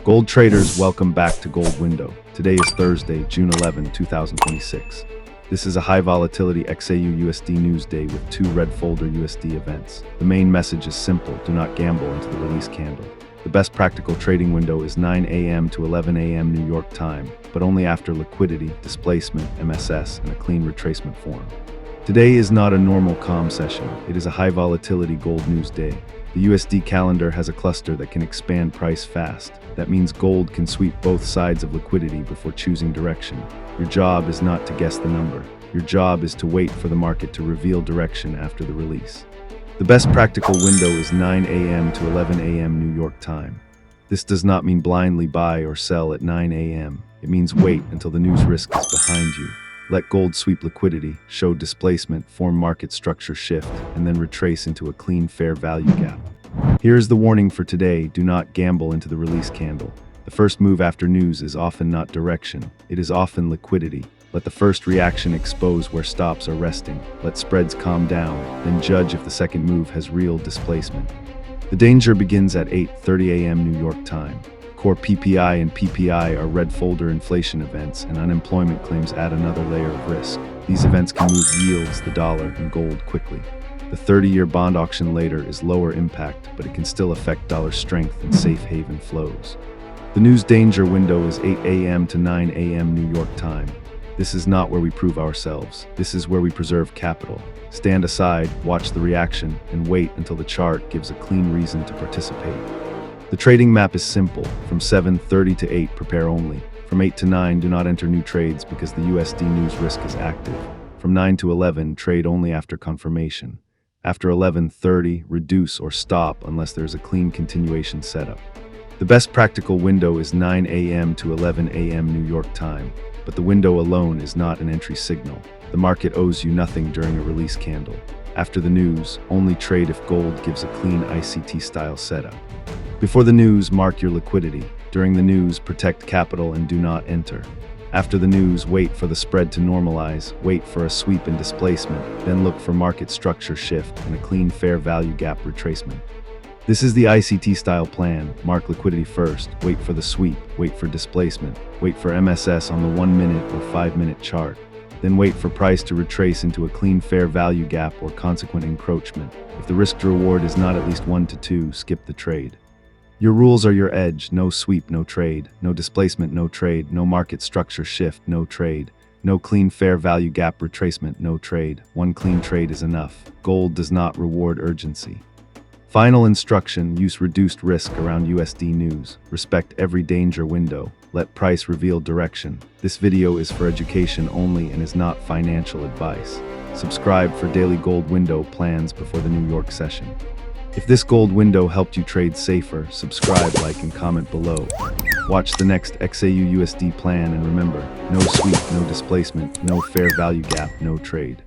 Gold traders, welcome back to Gold Window. Today is Thursday, June 11, 2026. This is a high volatility XAUUSD news day with two red folder USD events. The main message is simple: do not gamble into the release candle. The best practical trading window is 9 a.m. to 11 a.m. New York time, but only after liquidity, displacement, MSS, and a clean retracement form. Today is not a normal calm session. It is a high volatility gold news day. The USD calendar has a cluster that can expand price fast. That means gold can sweep both sides of liquidity before choosing direction. Your job is not to guess the number. Your job is to wait for the market to reveal direction after the release. The best practical window is 9 a.m. to 11 a.m. New York time. This does not mean blindly buy or sell at 9 a.m. It means wait until the news risk is behind you. Let gold sweep liquidity, show displacement, form market structure shift, and then retrace into a clean fair value gap. Here is the warning for today: do not gamble into the release candle. The first move after news is often not direction, it is often liquidity. Let the first reaction expose where stops are resting. Let spreads calm down, then judge if the second move has real displacement. The danger begins at 8:30 a.m. New York time. Core PPI and PPI are red folder inflation events, and unemployment claims add another layer of risk. These events can move yields, the dollar, and gold quickly. The 30-year bond auction later is lower impact, but it can still affect dollar strength and safe haven flows. The news danger window is 8 a.m. to 9 a.m. New York time. This is not where we prove ourselves. This is where we preserve capital. Stand aside, watch the reaction, and wait until the chart gives a clean reason to participate. The trading map is simple. From 7:30 to 8, prepare only. From 8 to 9, do not enter new trades because the USD news risk is active. From 9 to 11, trade only after confirmation. After 11:30, reduce or stop unless there is a clean continuation setup. The best practical window is 9 a.m. to 11 a.m. New York time, but the window alone is not an entry signal. The market owes you nothing during a release candle. After the news, only trade if gold gives a clean ICT-style setup. Before the news, mark your liquidity. During the news, protect capital and do not enter. After the news, wait for the spread to normalize, wait for a sweep and displacement, then look for market structure shift and a clean fair value gap retracement. This is the ICT-style plan. Mark liquidity first, wait for the sweep, wait for displacement, wait for MSS on the 1-minute or 5-minute chart, then wait for price to retrace into a clean fair value gap or consequent encroachment. If the risk to reward is not at least 1 to 2, skip the trade. Your rules are your edge: no sweep, no trade; no displacement, no trade; no market structure shift, no trade; no clean fair value gap retracement, no trade. One clean trade is enough. Gold does not reward urgency. Final instruction: use reduced risk around USD news. Respect every danger window. Let price reveal direction. This video is for education only and is not financial advice. Subscribe for daily gold window plans before the New York session. If this gold window helped you trade safer, subscribe, like, and comment below. Watch the next XAUUSD plan and remember: no sweep, no displacement, no fair value gap, no trade.